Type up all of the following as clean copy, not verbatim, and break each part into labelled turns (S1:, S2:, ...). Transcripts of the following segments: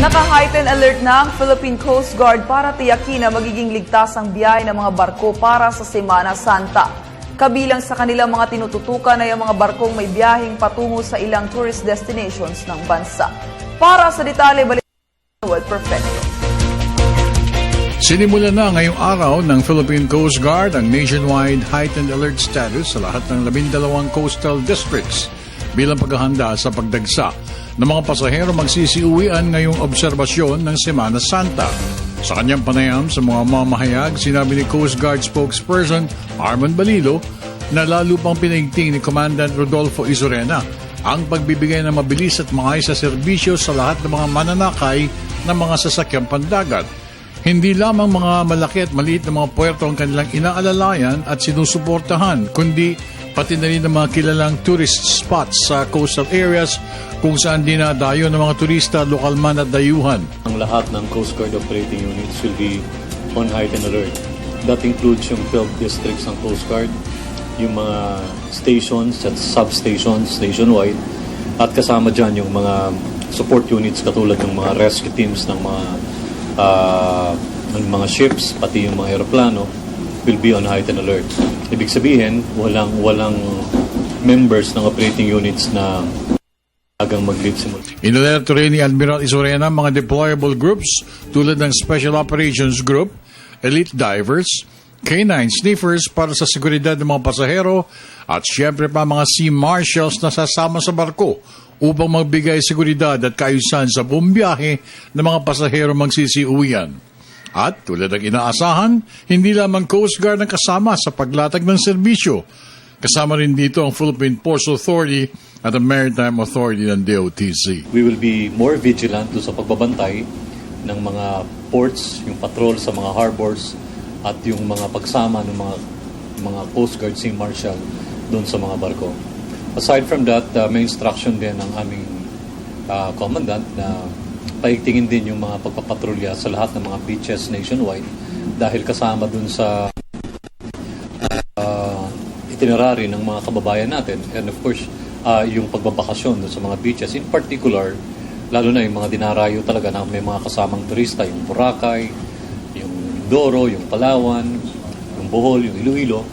S1: Naka-heightened alert na ang Philippine Coast Guard para tiyakin na magiging ligtas ang biyahe ng mga barko para sa Semana Santa. Kabilang sa kanilang mga tinututukan ay ang mga barkong may biyaheng patungo sa ilang tourist destinations ng bansa. Para sa detalye, balik Noel Perfecto.
S2: Sinimula na ngayong araw ng Philippine Coast Guard ang nationwide heightened alert status sa lahat ng 12 coastal districts bilang paghahanda sa pagdagsa ng mga pasahero magsisiuwian ngayong obserbasyon ng Semana Santa. Sa kanyang panayam sa mga mamahayag, sinabi ni Coast Guard spokesperson Armand Balilo na lalo pang pinaigting ni Commandant Rodolfo Izorena ang pagbibigay ng mabilis at maayos na serbisyo sa lahat ng mga mananakay ng mga sasakyang pandagat. Hindi lamang mga malaki at maliit na mga puerto ang kanilang inaalalayan at sinusuportahan, kundi pati na rin ang mga kilalang tourist spots sa coastal areas kung saan dinadayo ng mga turista, lokal man at dayuhan.
S3: Ang lahat ng Coast Guard operating units will be on heightened alert. That includes yung 12 districts ng Coast Guard, yung mga stations at substations nationwide, at kasama dyan yung mga support units katulad ng mga rescue teams ng mga ships, pati yung mga aeroplano will be on heightened alert. Ibig sabihin, walang members ng operating units na agang mag-leave simula.
S2: Inalerto rin ni Admiral Izorena mga deployable groups tulad ng Special Operations Group, Elite Divers, K9 Sniffers para sa seguridad ng mga pasahero at siyempre pa mga Sea Marshals na sasama sa barko upang magbigay seguridad at kaayusan sa buong biyahe ng mga pasahero magsisiuwian. At tulad ng inaasahan, hindi lamang Coast Guard ang kasama sa paglatag ng serbisyo. Kasama rin dito ang Philippine Ports Authority at ang Maritime Authority ng DOTC.
S3: We will be more vigilant sa pagbabantay ng mga ports, yung patrol sa mga harbors, at yung mga pagsama ng mga Coast Guard Sea Marshal doon sa mga barko. Aside from that, may instruction din ng aming commandant na paigtingin din yung mga pagpapatrolya sa lahat ng mga beaches nationwide dahil kasama dun sa itinerary ng mga kababayan natin, and of course yung pagbabakasyon dun sa mga beaches, in particular lalo na yung mga dinarayo talaga na may mga kasamang turista, yung Boracay, yung Mindoro, yung Palawan, yung Bohol, yung Iloilo.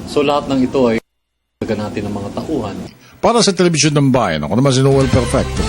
S3: So lahat ng ito ay natin ng mga tauhan.
S2: Para sa Telebisyon ng Bayan, ako naman si Noel Perfecto.